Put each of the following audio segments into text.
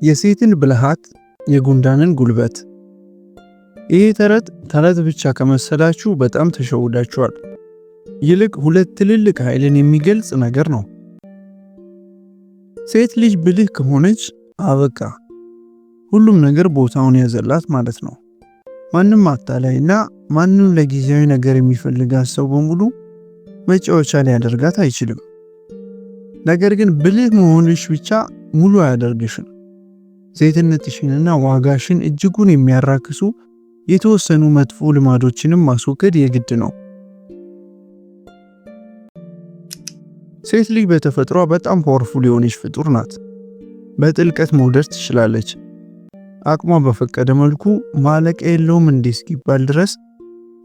የሴትን ብልሃት የጉንዳንን ጉልበት። ይህ ተረት ብቻ ከመሰላችሁ በጣም ተሸውዳችኋል። ይልቅ ሁለት ትልልቅ ኃይልን የሚገልጽ ነገር ነው። ሴት ልጅ ብልህ ከሆነች አበቃ፣ ሁሉም ነገር ቦታውን ያዘላት ማለት ነው። ማንም አታላይና ማንም ለጊዜያዊ ነገር የሚፈልጋት ሰው በሙሉ መጫወቻ ሊያደርጋት አይችልም። ነገር ግን ብልህ መሆንሽ ብቻ ሙሉ አያደርግሽም። ሴትነትሽንና ዋጋሽን እጅጉን የሚያራክሱ የተወሰኑ መጥፎ ልማዶችንም ማስወገድ የግድ ነው። ሴት ልጅ በተፈጥሯ በጣም ፓወርፉል የሆነች ፍጡር ናት። በጥልቀት መውደድ ትችላለች። አቅሟ በፈቀደ መልኩ ማለቂያ የለውም እንዴ እስኪባል ድረስ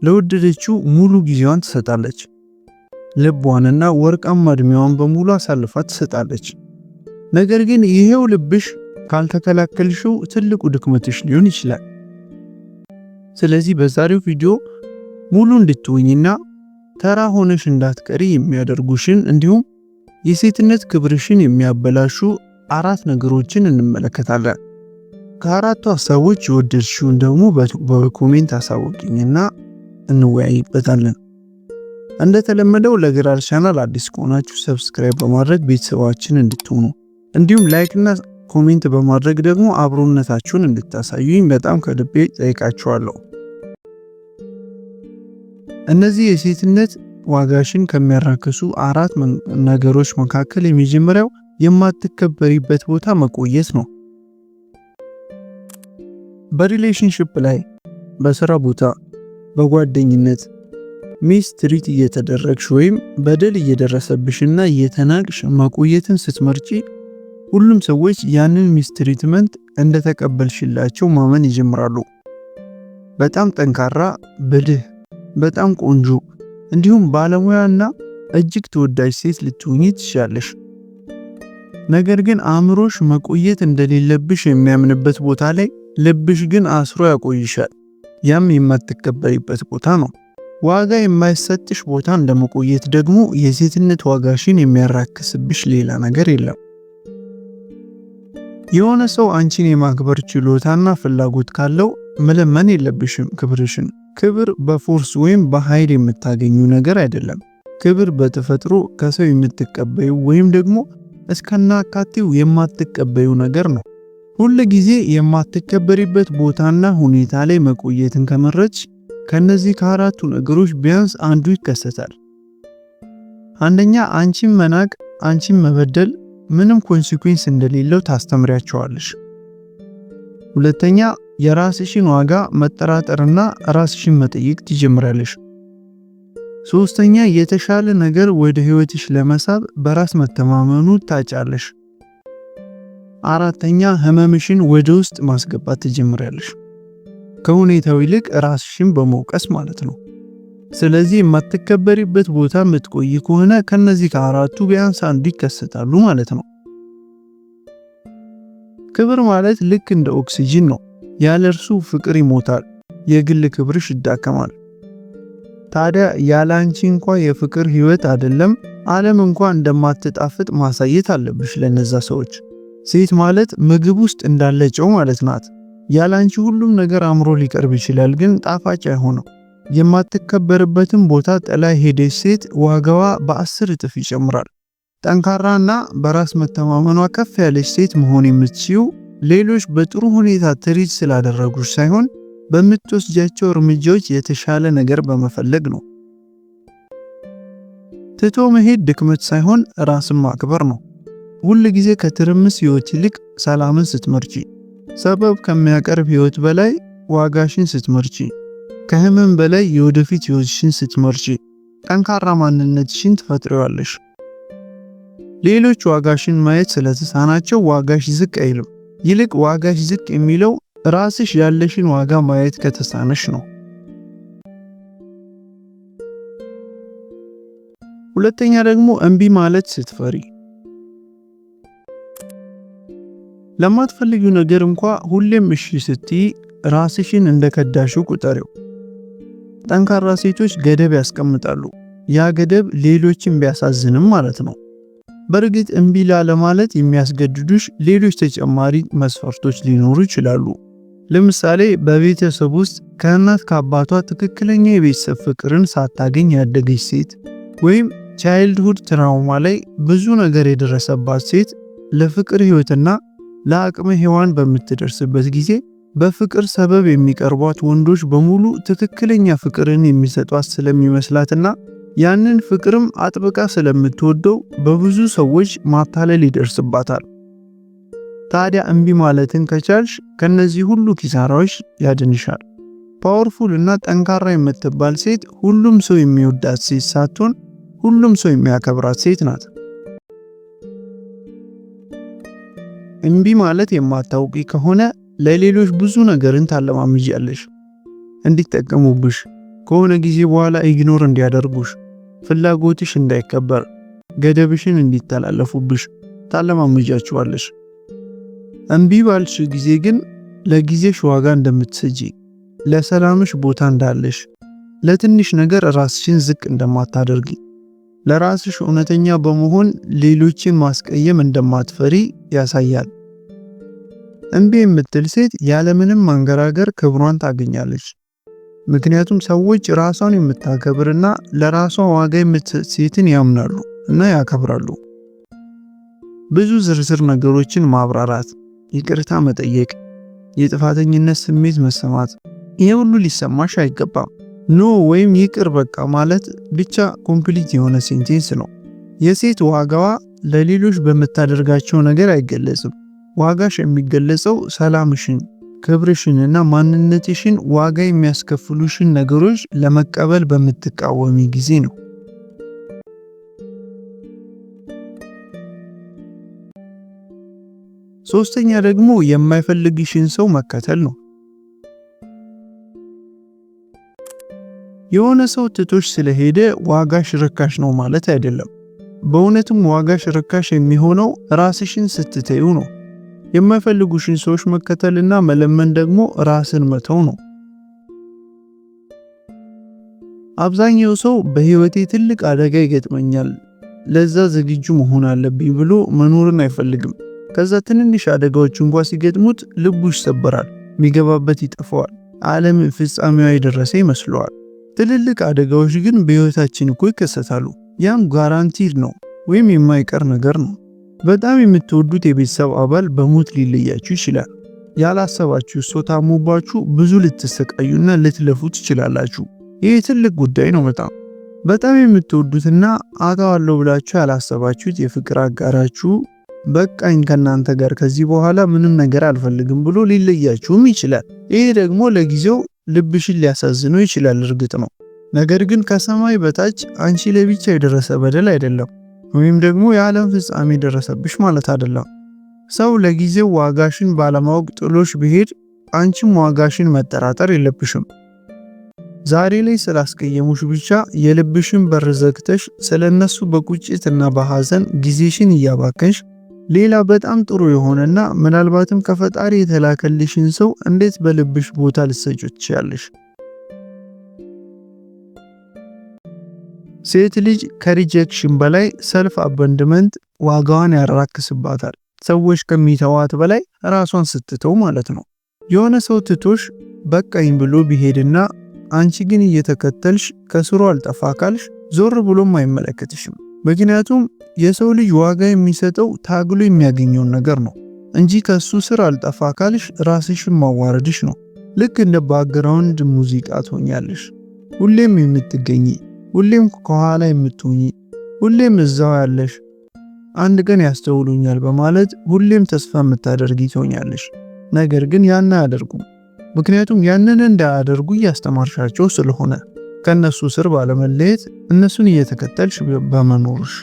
ለወደደችው ሙሉ ጊዜዋን ትሰጣለች። ልቧንና ወርቃማ እድሜዋን በሙሉ አሳልፋ ትሰጣለች። ነገር ግን ይሄው ልብሽ ካልተከላከልሽው ትልቁ ድክመትሽ ሊሆን ይችላል። ስለዚህ በዛሬው ቪዲዮ ሙሉ እንድትሆኝና ተራ ሆነሽ እንዳትቀሪ የሚያደርጉሽን እንዲሁም የሴትነት ክብርሽን የሚያበላሹ 4 ነገሮችን እንመለከታለን። ከአራቱ ሐሳቦች የወደድሽውን ደግሞ በኮሜንት አሳውቂኝና እንወያይበታለን። እንደተለመደው ለግራር ቻናል አዲስ ከሆናችሁ ሰብስክራይብ በማድረግ ቤተሰባችን እንድትሆኑ እንዲሁም ላይክ እና ኮሜንት በማድረግ ደግሞ አብሮነታችሁን እንድታሳዩኝ በጣም ከልቤ ጠይቃችኋለሁ። እነዚህ የሴትነት ዋጋሽን ከሚያራክሱ 4 ነገሮች መካከል የመጀመሪያው የማትከበሪበት ቦታ መቆየት ነው። በሪሌሽንሺፕ ላይ፣ በስራ ቦታ፣ በጓደኝነት ሚስትሪት እየተደረግሽ ወይም በደል እየደረሰብሽና እየተናቅሽ መቆየትን ስትመርጪ ሁሉም ሰዎች ያንን ሚስትሪትመንት እንደተቀበልሽላቸው ማመን ይጀምራሉ። በጣም ጠንካራ፣ ብልህ፣ በጣም ቆንጆ እንዲሁም ባለሙያና እጅግ ተወዳጅ ሴት ልትሆኚ ትችያለሽ። ነገር ግን አእምሮሽ መቆየት እንደሌለብሽ የሚያምንበት ቦታ ላይ ልብሽ ግን አስሮ ያቆይሻል። ያም የማትከበሪበት ቦታ ነው። ዋጋ የማይሰጥሽ ቦታ እንደመቆየት ደግሞ የሴትነት ዋጋሽን የሚያራክስብሽ ሌላ ነገር የለም። የሆነ ሰው አንቺን የማክበር ችሎታና ፍላጎት ካለው መለመን የለብሽም ክብርሽን። ክብር በፎርስ ወይም በኃይል የምታገኙ ነገር አይደለም። ክብር በተፈጥሮ ከሰው የምትቀበዩ ወይም ደግሞ እስከናካቴው የማትቀበዩ ነገር ነው። ሁል ጊዜ የማትከበሪበት ቦታና ሁኔታ ላይ መቆየትን ከመረጥሽ ከነዚህ ከአራቱ ነገሮች ቢያንስ አንዱ ይከሰታል። አንደኛ፣ አንቺን መናቅ፣ አንቺን መበደል ምንም ኮንሲኩዌንስ እንደሌለው ታስተምሪያቸዋለሽ። ሁለተኛ፣ የራስሽን ዋጋ መጠራጠርና ራስሽን መጠየቅ ትጀምራለሽ። ሶስተኛ፣ የተሻለ ነገር ወደ ህይወትሽ ለመሳብ በራስ መተማመኑ ታጫለሽ። አራተኛ፣ ህመምሽን ወደ ውስጥ ማስገባት ትጀምራለሽ፣ ከሁኔታው ይልቅ ራስሽን በመውቀስ ማለት ነው። ስለዚህ የማትከበሪበት ቦታ የምትቆይ ከሆነ ከነዚህ ከአራቱ ቢያንስ አንዱ ይከሰታሉ ማለት ነው። ክብር ማለት ልክ እንደ ኦክሲጅን ነው። ያለ እርሱ ፍቅር ይሞታል፣ የግል ክብርሽ ይዳከማል። ታዲያ ያለ አንቺ እንኳን የፍቅር ህይወት አይደለም ዓለም እንኳን እንደማትጣፍጥ ማሳየት አለብሽ ለነዛ ሰዎች። ሴት ማለት ምግብ ውስጥ እንዳለ ጨው ማለት ናት። ያለ አንቺ ሁሉም ነገር አምሮ ሊቀርብ ይችላል፣ ግን ጣፋጭ አይሆንም። የማትከበርበትን ቦታ ጥላ ሄደች ሴት ዋጋዋ በ10 እጥፍ ይጨምራል። ጠንካራና በራስ መተማመኗ ከፍ ያለች ሴት መሆን የምትችይው ሌሎች በጥሩ ሁኔታ ትሪት ስላደረጉሽ ሳይሆን በምትወስጃቸው እርምጃዎች የተሻለ ነገር በመፈለግ ነው። ትቶ መሄድ ድክመት ሳይሆን ራስን ማክበር ነው። ሁል ጊዜ ከትርምስ ህይወት ይልቅ ሰላምን ስትመርጪ፣ ሰበብ ከሚያቀርብ ህይወት በላይ ዋጋሽን ስትመርጪ፣ ከህመም በላይ የወደፊት ህይወትሽን ስትመርጪ ጠንካራ ማንነትሽን ትፈጥሪዋለሽ። ሌሎች ዋጋሽን ማየት ስለተሳናቸው ዋጋሽ ዝቅ አይልም። ይልቅ ዋጋሽ ዝቅ የሚለው ራስሽ ያለሽን ዋጋ ማየት ከተሳነሽ ነው። ሁለተኛ ደግሞ እምቢ ማለት ስትፈሪ። ለማትፈልጊው ነገር ሁሌም እሺ ስትይ ራስሽን እንደከዳሽው ቁጠሪው። ጠንካራ ሴቶች ገደብ ያስቀምጣሉ። ያ ገደብ ሌሎችን ቢያሳዝንም ማለት ነው። በእርግጥ እምቢ ላለማለት የሚያስገድዱሽ ሌሎች ተጨማሪ መስፈርቶች ሊኖሩ ይችላሉ። ለምሳሌ በቤተሰብ ውስጥ ከእናት ከአባቷ ትክክለኛ የቤተሰብ ፍቅርን ሳታገኝ ያደገች ሴት ወይም ቻይልድሁድ ትራውማ ላይ ብዙ ነገር የደረሰባት ሴት ለፍቅር ህይወትና ለአቅመ ሔዋን በምትደርስበት ጊዜ በፍቅር ሰበብ የሚቀርቧት ወንዶች በሙሉ ትክክለኛ ፍቅርን የሚሰጧት ስለሚመስላትና ያንን ፍቅርም አጥብቃ ስለምትወደው በብዙ ሰዎች ማታለል ይደርስባታል። ታዲያ እምቢ ማለትን ከቻልሽ ከነዚህ ሁሉ ኪሳራዎች ያድንሻል። ፓወርፉል እና ጠንካራ የምትባል ሴት ሁሉም ሰው የሚወዳት ሴት ሳትሆን ሁሉም ሰው የሚያከብራት ሴት ናት። እምቢ ማለት የማታውቂ ከሆነ ለሌሎች ብዙ ነገርን ታለማምጃለሽ። እንዲጠቀሙብሽ፣ ከሆነ ጊዜ በኋላ ኢግኖር እንዲያደርጉሽ፣ ፍላጎትሽ እንዳይከበር፣ ገደብሽን እንዲተላለፉብሽ ታለማምጃቸዋለሽ። እምቢ ባልሽ ጊዜ ግን ለጊዜሽ ዋጋ እንደምትሰጪ፣ ለሰላምሽ ቦታ እንዳለሽ፣ ለትንሽ ነገር ራስሽን ዝቅ እንደማታደርጊ፣ ለራስሽ እውነተኛ በመሆን ሌሎችን ማስቀየም እንደማትፈሪ ያሳያል። እምቢ የምትል ሴት ያለምንም ማንገራገር ክብሯን ታገኛለች። ምክንያቱም ሰዎች ራሷን የምታከብርና ለራሷ ዋጋ የምትሰጥ ሴትን ያምናሉ እና ያከብራሉ። ብዙ ዝርዝር ነገሮችን ማብራራት፣ ይቅርታ መጠየቅ፣ የጥፋተኝነት ስሜት መሰማት፣ ይሄ ሁሉ ሊሰማሽ አይገባም። ኖ ወይም ይቅር በቃ ማለት ብቻ ኮምፕሊት የሆነ ሴንቴንስ ነው። የሴት ዋጋዋ ለሌሎች በምታደርጋቸው ነገር አይገለጽም። ዋጋሽ የሚገለጸው ሰላምሽን፣ ክብርሽን እና ማንነትሽን ዋጋ የሚያስከፍሉሽን ነገሮች ለመቀበል በምትቃወሚ ጊዜ ነው። ሶስተኛ ደግሞ የማይፈልግሽን ሰው መከተል ነው። የሆነ ሰው ትቶሽ ስለሄደ ዋጋሽ ርካሽ ነው ማለት አይደለም። በእውነትም ዋጋሽ ርካሽ የሚሆነው ራስሽን ስትተዩ ነው። የማይፈልጉሽን ሰዎች መከተልና መለመን ደግሞ ራስን መተው ነው። አብዛኛው ሰው በህይወቴ ትልቅ አደጋ ይገጥመኛል፣ ለዛ ዝግጁ መሆን አለብኝ ብሎ መኖርን አይፈልግም። ከዛ ትንንሽ አደጋዎች እንኳን ሲገጥሙት ልቡ ይሰበራል፣ የሚገባበት ይጠፋዋል፣ ዓለም ፍጻሜዋ የደረሰ ይመስለዋል። ትልልቅ አደጋዎች ግን በህይወታችን እኮ ይከሰታሉ። ያም ጋራንቲድ ነው ወይም የማይቀር ነገር ነው። በጣም የምትወዱት የቤተሰብ አባል በሞት ሊለያችሁ ይችላል። ያላሰባችሁ ሰው ታሞባችሁ ብዙ ልትሰቃዩና ልትለፉ ትችላላችሁ። ይህ ትልቅ ጉዳይ ነው። በጣም የምትወዱትና አጣዋለሁ ብላችሁ ያላሰባችሁት የፍቅር አጋራችሁ በቃኝ ከናንተ ጋር ከዚህ በኋላ ምንም ነገር አልፈልግም ብሎ ሊለያችሁም ይችላል። ይሄ ደግሞ ለጊዜው ልብሽን ሊያሳዝነው ይችላል፣ እርግጥ ነው። ነገር ግን ከሰማይ በታች አንቺ ለብቻ የደረሰ በደል አይደለም፣ ወይም ደግሞ የዓለም ፍጻሜ ደረሰብሽ ማለት አይደለም። ሰው ለጊዜው ዋጋሽን ባለማወቅ ጥሎሽ ቢሄድ አንቺም ዋጋሽን መጠራጠር የለብሽም። ዛሬ ላይ ስላስቀየሙሽ ብቻ የልብሽን በር ዘግተሽ ስለነሱ በቁጭትና በሐዘን ጊዜሽን እያባከንሽ ሌላ በጣም ጥሩ የሆነና ምናልባትም ከፈጣሪ የተላከልሽን ሰው እንዴት በልብሽ ቦታ ልትሰጪው ትችያለሽ? ሴት ልጅ ከሪጀክሽን በላይ ሰልፍ አበንድመንት ዋጋዋን ያራክስባታል። ሰዎች ከሚተዋት በላይ ራሷን ስትተው ማለት ነው። የሆነ ሰው ትቶሽ በቃኝ ብሎ ቢሄድና አንቺ ግን እየተከተልሽ ከስሩ አልጠፋ ካልሽ ዞር ብሎም አይመለከትሽም። ምክንያቱም የሰው ልጅ ዋጋ የሚሰጠው ታግሎ የሚያገኘውን ነገር ነው እንጂ ከሱ ስር አልጠፋ ካልሽ ራስሽን ማዋረድሽ ነው። ልክ እንደ ባክግራውንድ ሙዚቃ ትሆኛለሽ። ሁሌም የምትገኚ፣ ሁሌም ከኋላ የምትሆኚ፣ ሁሌም እዛው ያለሽ፣ አንድ ቀን ያስተውሉኛል በማለት ሁሌም ተስፋ የምታደርጊ ትሆኛለሽ። ነገር ግን ያን አያደርጉም። ምክንያቱም ያንን እንዳያደርጉ እያስተማርሻቸው ስለሆነ ከነሱ ስር ባለመለየት እነሱን እየተከተልሽ በመኖርሽ።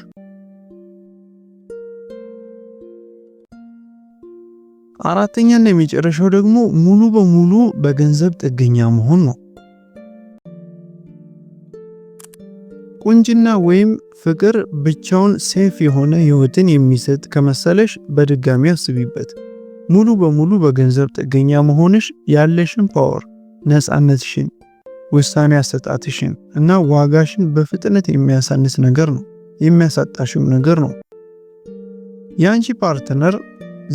አራተኛና የመጨረሻው ደግሞ ሙሉ በሙሉ በገንዘብ ጥገኛ መሆን ነው። ቁንጅና ወይም ፍቅር ብቻውን ሴፍ የሆነ ህይወትን የሚሰጥ ከመሰለሽ በድጋሚ አስቢበት። ሙሉ በሙሉ በገንዘብ ጥገኛ መሆንሽ ያለሽን ፓወር፣ ነፃነትሽን፣ ውሳኔ አሰጣትሽን እና ዋጋሽን በፍጥነት የሚያሳንስ ነገር ነው፣ የሚያሳጣሽም ነገር ነው። ያንቺ ፓርትነር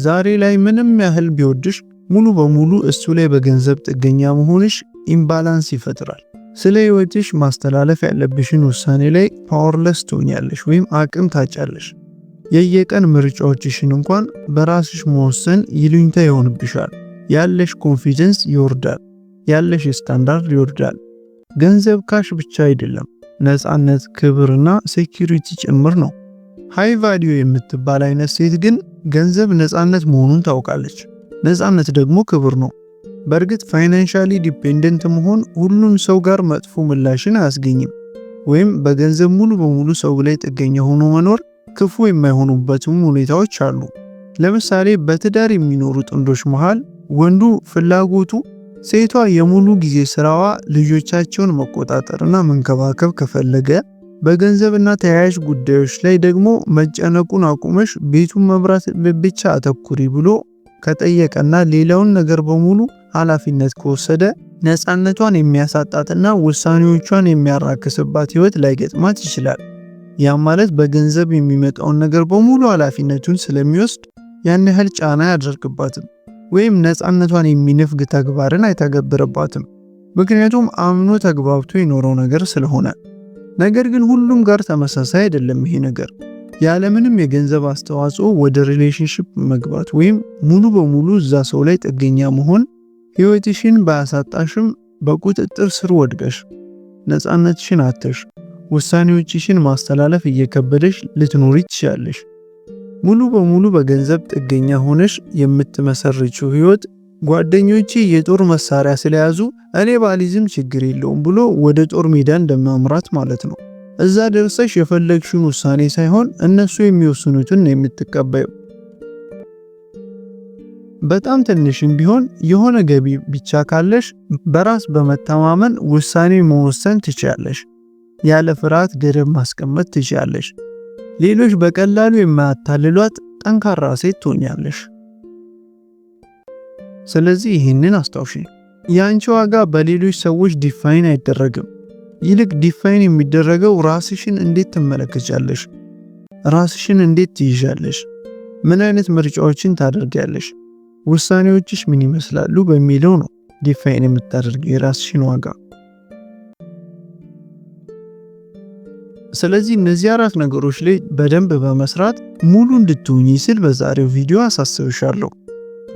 ዛሬ ላይ ምንም ያህል ቢወድሽ ሙሉ በሙሉ እሱ ላይ በገንዘብ ጥገኛ መሆንሽ ኢምባላንስ ይፈጥራል። ስለ ህይወትሽ ማስተላለፍ ያለብሽን ውሳኔ ላይ ፓወርለስ ትሆኛለሽ ወይም አቅም ታጫለሽ። የየቀን ምርጫዎችሽን እንኳን በራስሽ መወሰን ይሉኝታ ይሆንብሻል። ያለሽ ኮንፊደንስ ይወርዳል። ያለሽ ስታንዳርድ ይወርዳል። ገንዘብ ካሽ ብቻ አይደለም፣ ነፃነት፣ ክብርና ሴኩሪቲ ጭምር ነው። ሃይ ቫልዩ የምትባል አይነት ሴት ግን ገንዘብ ነፃነት መሆኑን ታውቃለች። ነፃነት ደግሞ ክብር ነው። በእርግጥ ፋይናንሻሊ ዲፔንደንት መሆን ሁሉም ሰው ጋር መጥፎ ምላሽን አያስገኝም። ወይም በገንዘብ ሙሉ በሙሉ ሰው ላይ ጥገኛ ሆኖ መኖር ክፉ የማይሆኑበትም ሁኔታዎች አሉ። ለምሳሌ በትዳር የሚኖሩ ጥንዶች መሃል ወንዱ ፍላጎቱ ሴቷ የሙሉ ጊዜ ስራዋ ልጆቻቸውን መቆጣጠርና መንከባከብ ከፈለገ፣ በገንዘብና ተያያዥ ጉዳዮች ላይ ደግሞ መጨነቁን አቁመሽ ቤቱን መብራት ብቻ አተኩሪ ብሎ ከጠየቀና ሌላውን ነገር በሙሉ ኃላፊነት ከወሰደ ነፃነቷን የሚያሳጣትና ውሳኔዎቿን የሚያራክስባት ህይወት ላይገጥማት ይችላል። ያ ማለት በገንዘብ የሚመጣውን ነገር በሙሉ ኃላፊነቱን ስለሚወስድ ያን ያህል ጫና አያደርግባትም ወይም ነፃነቷን የሚነፍግ ተግባርን አይተገብርባትም። ምክንያቱም አምኖ ተግባብቶ የኖረው ነገር ስለሆነ። ነገር ግን ሁሉም ጋር ተመሳሳይ አይደለም ይሄ ነገር። ያለምንም የገንዘብ አስተዋጽኦ ወደ ሪሌሽንሺፕ መግባት ወይም ሙሉ በሙሉ እዛ ሰው ላይ ጥገኛ መሆን ህይወትሽን ባያሳጣሽም በቁጥጥር ስር ወድቀሽ ነፃነትሽን አጥተሽ ውሳኔዎችሽን ማስተላለፍ እየከበደሽ ልትኖሪ ትችያለሽ። ሙሉ በሙሉ በገንዘብ ጥገኛ ሆነሽ የምትመሰርችው ህይወት ጓደኞቼ የጦር መሳሪያ ስለያዙ እኔ ባሊዝም ችግር የለውም ብሎ ወደ ጦር ሜዳ እንደማምራት ማለት ነው። እዛ ደርሰሽ የፈለግሽውን ውሳኔ ሳይሆን እነሱ የሚወስኑትን ነው የምትቀበዩ። በጣም ትንሽም ቢሆን የሆነ ገቢ ብቻ ካለሽ በራስ በመተማመን ውሳኔ መወሰን ትችያለሽ። ያለ ፍርሃት ገደብ ማስቀመጥ ትችያለሽ። ሌሎች በቀላሉ የማያታልሏት ጠንካራ ሴት ትሆኛለሽ። ስለዚህ ይህንን አስታውሺ። ያንቺ ዋጋ በሌሎች ሰዎች ዲፋይን አይደረግም። ይልቅ ዲፋይን የሚደረገው ራስሽን እንዴት ትመለከቻለሽ፣ ራስሽን እንዴት ትይዣለሽ፣ ምን አይነት ምርጫዎችን ታደርጊያለሽ፣ ውሳኔዎችሽ ምን ይመስላሉ በሚለው ነው ዲፋይን የምታደርጊው የራስሽን ዋጋ። ስለዚህ እነዚህ 4 ነገሮች ላይ በደንብ በመስራት ሙሉ እንድትሆኚ ስል በዛሬው ቪዲዮ አሳስብሻለሁ።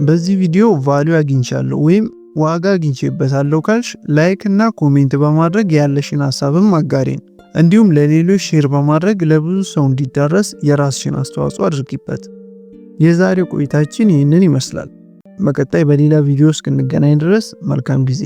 በዚህ ቪዲዮ ቫልዩ አግኝቻለሁ ወይም ዋጋ አግኝቼበታለሁ ካልሽ ላይክ እና ኮሜንት በማድረግ ያለሽን ሐሳብም አጋሪን። እንዲሁም ለሌሎች ሼር በማድረግ ለብዙ ሰው እንዲዳረስ የራስሽን አስተዋጽኦ አድርጊበት። የዛሬው ቆይታችን ይህንን ይመስላል። በቀጣይ በሌላ ቪዲዮ እስክንገናኝ ድረስ መልካም ጊዜ።